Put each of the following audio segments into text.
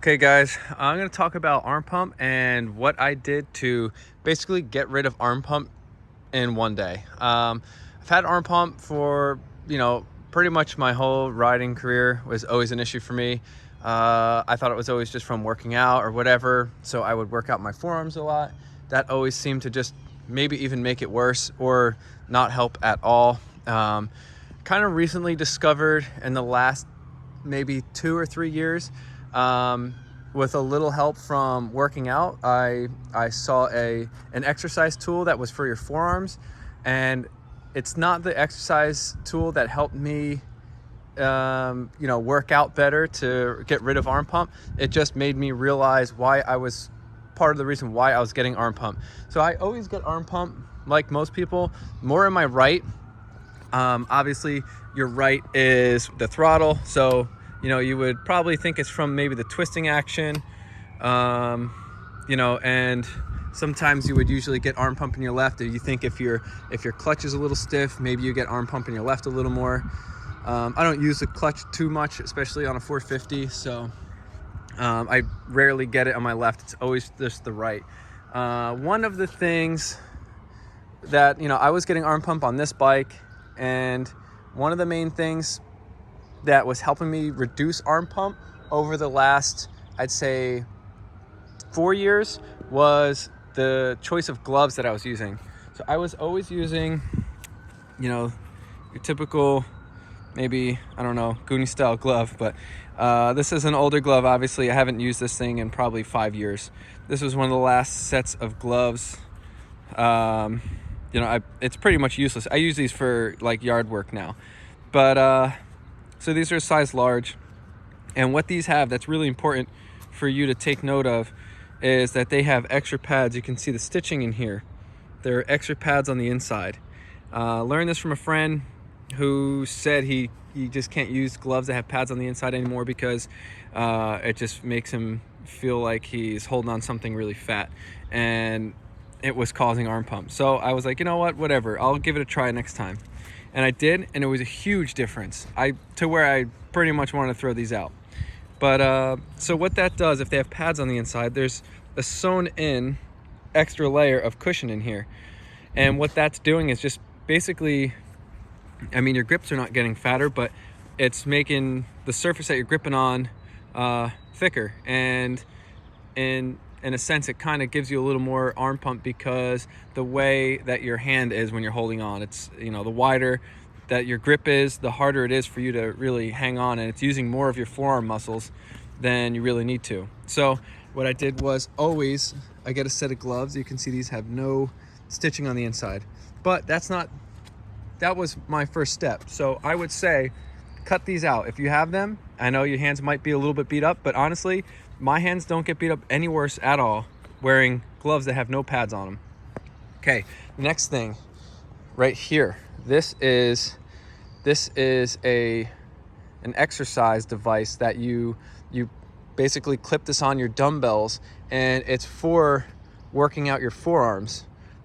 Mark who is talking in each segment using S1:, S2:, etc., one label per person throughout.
S1: Okay guys, I'm going to talk about arm pump and what I did to basically get rid of arm pump in one day. I've had arm pump for, pretty much my whole riding career. Was always an issue for me. I thought it was always just from working out or whatever. So I would work out my forearms a lot. That always seemed to just maybe even make it worse or not help at all. Kind of recently discovered in the last maybe 2 or 3 years, with a little help from working out, I saw an exercise tool that was for your forearms, and it's not the exercise tool that helped me work out better to get rid of arm pump. It just made me realize why I was part of the reason why I was getting arm pump. So I always get arm pump, like most people, more in my right. Obviously your right is the throttle, so you would probably think it's from maybe the twisting action, and sometimes you would usually get arm pump in your left. Or you think if your clutch is a little stiff, maybe you get arm pump in your left a little more. I don't use the clutch too much, especially on a 450, so I rarely get it on my left. It's always just the right. One of the things that, I was getting arm pump on this bike, and one of the main things that was helping me reduce arm pump over the last, I'd say, 4 years was the choice of gloves that I was using. So I was always using, your typical, maybe, I don't know, Goonie style glove, but this is an older glove. Obviously, I haven't used this thing in probably 5 years. This was one of the last sets of gloves. It's pretty much useless. I use these for like yard work now, but so these are a size large, and what these have that's really important for you to take note of is that they have extra pads. You can see the stitching in here. There are extra pads on the inside. Learned this from a friend who said he just can't use gloves that have pads on the inside anymore because it just makes him feel like he's holding on something really fat, and it was causing arm pump. So I was like, you know what, whatever, I'll give it a try next time. And I did, and it was a huge difference. To where I pretty much wanted to throw these out. But so what that does, if they have pads on the inside, there's a sewn in extra layer of cushion in here. And what that's doing is just basically, your grips are not getting fatter, but it's making the surface that you're gripping on thicker. And in a sense, it kind of gives you a little more arm pump because the way that your hand is when you're holding on, it's, the wider that your grip is, the harder it is for you to really hang on, and it's using more of your forearm muscles than you really need to. So what I did was I get a set of gloves. You can see these have no stitching on the inside, but that was my first step. So I would say cut these out if you have them. I know your hands might be a little bit beat up, but honestly, my hands don't get beat up any worse at all wearing gloves that have no pads on them. Okay, next thing right here. This is an exercise device that you basically clip this on your dumbbells, and it's for working out your forearms.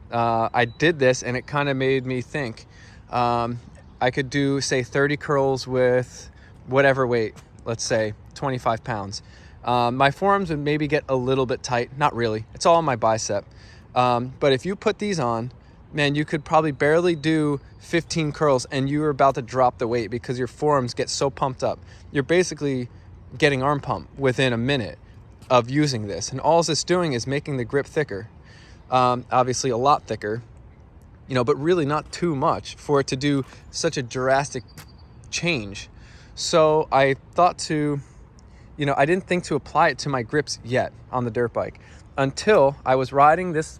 S1: I did this, and it kind of made me think. I could do, say, 30 curls with whatever weight, let's say 25 pounds. My forearms would maybe get a little bit tight. Not really. It's all on my bicep. But if you put these on, man, you could probably barely do 15 curls, and you are about to drop the weight because your forearms get so pumped up. You're basically getting arm pump within a minute of using this. And all it's doing is making the grip thicker. Obviously a lot thicker, but really not too much for it to do such a drastic change. So I thought I didn't think to apply it to my grips yet on the dirt bike until I was riding this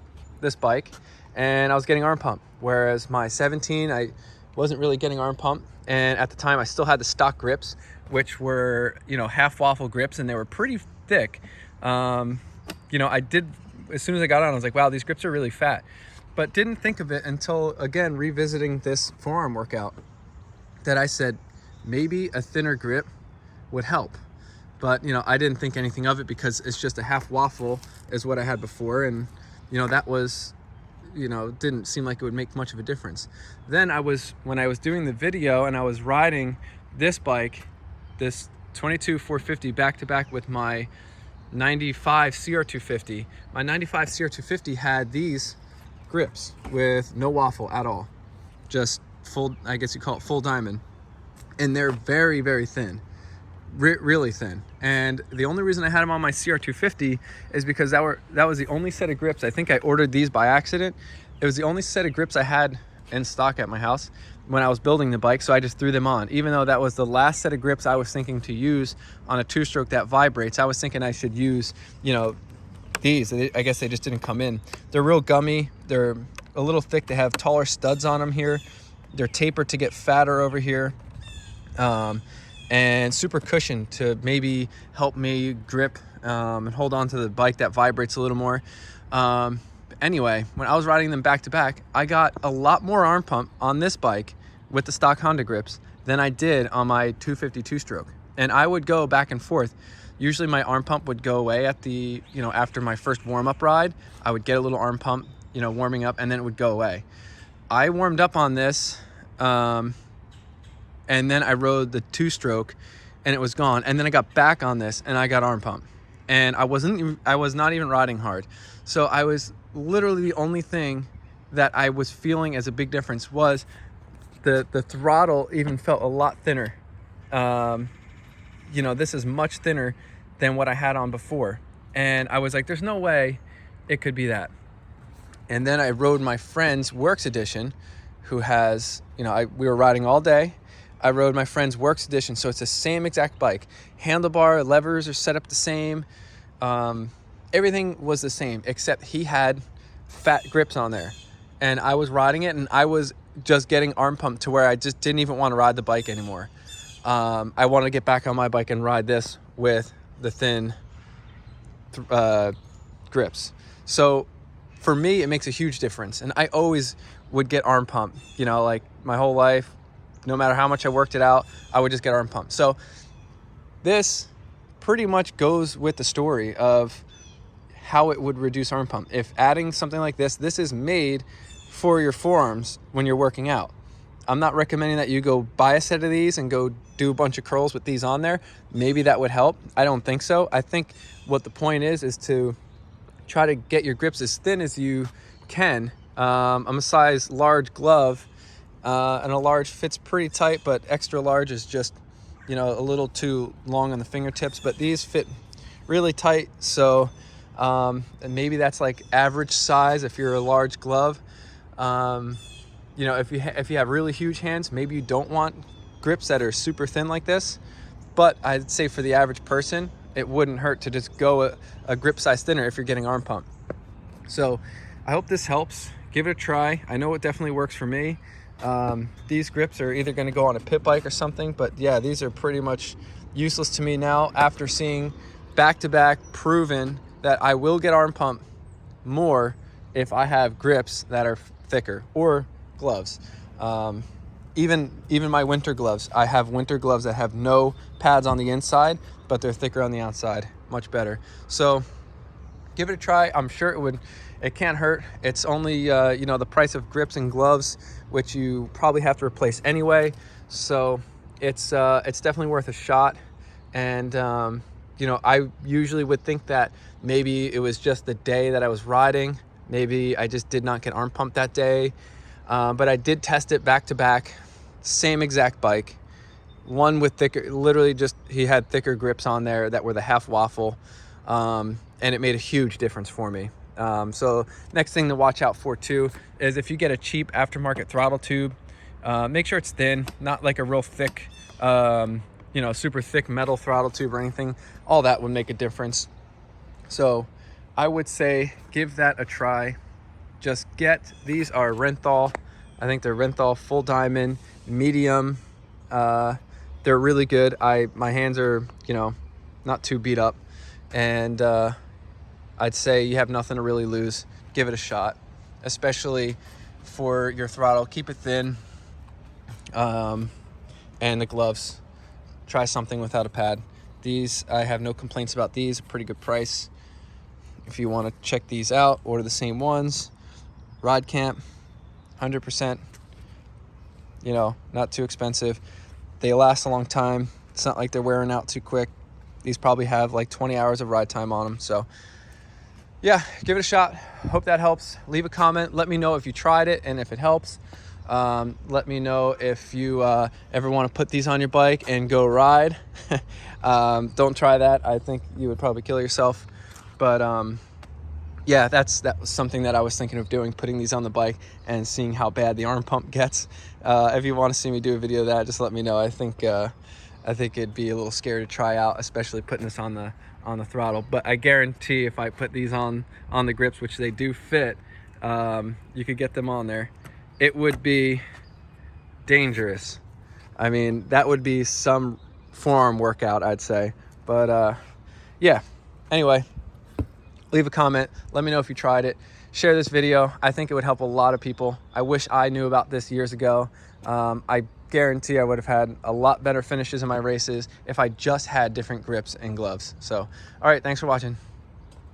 S1: bike and I was getting arm pump. Whereas my 17, I wasn't really getting arm pump. And at the time I still had the stock grips, which were, half waffle grips, and they were pretty thick. I did, as soon as I got on, I was like, wow, these grips are really fat. But didn't think of it until, again, revisiting this forearm workout, that I said maybe a thinner grip would help. But, I didn't think anything of it because it's just a half waffle is what I had before. And, that was, didn't seem like it would make much of a difference. Then when I was doing the video and I was riding this bike, this 22 450 back to back with my 95 CR250. My 95 CR250 had these grips with no waffle at all. Just full, I guess you call it full diamond. And they're very, very thin. Really thin. And the only reason I had them on my CR250 is because that was the only set of grips. I think I ordered these by accident. It was the only set of grips I had in stock at my house when I was building the bike, so I just threw them on. Even though that was the last set of grips I was thinking to use on a two-stroke that vibrates, I was thinking I should use, you know, these. I guess they just didn't come in. They're real gummy. They're a little thick. They have taller studs on them here. They're tapered to get fatter over here. And super cushioned to maybe help me grip and hold on to the bike that vibrates a little more. Anyway, when I was riding them back to back, I got a lot more arm pump on this bike with the stock Honda grips than I did on my 250 two-stroke. And I would go back and forth. Usually my arm pump would go away at the, you know, after my first warm-up ride. I would get a little arm pump, you know, warming up, and then it would go away. I warmed up on this, and then I rode the two-stroke and it was gone. And then I got back on this and I got arm pump. And I was not even riding hard. So I was literally, the only thing that I was feeling as a big difference was the throttle even felt a lot thinner. You know, this is much thinner than what I had on before. And I was like, there's no way it could be that. And then I rode my friend's Works Edition, who has, you know, we were riding all day. I rode my friend's Works Edition, so it's the same exact bike. Handlebar, levers are set up the same. Everything was the same, except he had fat grips on there. And I was riding it, and I was just getting arm pumped to where I just didn't even want to ride the bike anymore. I wanted to get back on my bike and ride this with the thin grips. So for me, it makes a huge difference. And I always would get arm pump, you know, like my whole life. No matter how much I worked it out, I would just get arm pump. So this pretty much goes with the story of how it would reduce arm pump. If adding something like this is made for your forearms when you're working out. I'm not recommending that you go buy a set of these and go do a bunch of curls with these on there. Maybe that would help. I don't think so. I think what the point is to try to get your grips as thin as you can. I'm a size large glove, and a large fits pretty tight, but extra large is just, you know, a little too long on the fingertips. But these fit really tight, so and maybe that's like average size if you're a large glove. You know, if you have really huge hands, maybe you don't want grips that are super thin like this. But I'd say for the average person, it wouldn't hurt to just go a grip size thinner if you're getting arm pump. So I hope this helps. Give it a try. I know it definitely works for me. These grips are either going to go on a pit bike or something, but yeah, these are pretty much useless to me now after seeing back-to-back proven that I will get arm pump more if I have grips that are thicker, or gloves. Even my winter gloves. I have winter gloves that have no pads on the inside, but they're thicker on the outside. Much better. So give it a try. I'm sure it can't hurt. It's only you know, the price of grips and gloves, which you probably have to replace anyway. So it's definitely worth a shot. And you know, I usually would think that maybe it was just the day that I was riding. Maybe I just did not get arm pump that day. But I did test it back to back, same exact bike. One with thicker, literally just, he had thicker grips on there that were the half waffle. And it made a huge difference for me. So next thing to watch out for too is if you get a cheap aftermarket throttle tube, make sure it's thin, not like a real thick, you know, super thick metal throttle tube or anything. All that would make a difference. So I would say give that a try. Just these are Renthal. I think they're Renthal full diamond, medium. They're really good. My hands are, you know, not too beat up. And I'd say you have nothing to really lose. Give it a shot, especially for your throttle. Keep it thin. And the gloves. Try something without a pad. These, I have no complaints about these. Pretty good price. If you want to check these out, order the same ones. Ride Camp, 100%. You know, not too expensive. They last a long time. It's not like they're wearing out too quick. These probably have like 20 hours of ride time on them. So yeah, give it a shot. Hope that helps. Leave a comment. Let me know if you tried it and if it helps. Let me know if you ever want to put these on your bike and go ride. Don't try that. I think you would probably kill yourself. But yeah, that was something that I was thinking of doing, putting these on the bike and seeing how bad the arm pump gets. If you want to see me do a video of that, just let me know. I think it'd be a little scary to try out, especially putting this on the throttle. But I guarantee if I put these on the grips, which they do fit, you could get them on there, it would be dangerous. I mean, that would be some forearm workout, I'd say. But yeah, anyway, leave a comment. Let me know if you tried it. Share this video. I think it would help a lot of people. I wish I knew about this years ago. I guarantee I would have had a lot better finishes in my races if I just had different grips and gloves. So, all right, thanks for watching.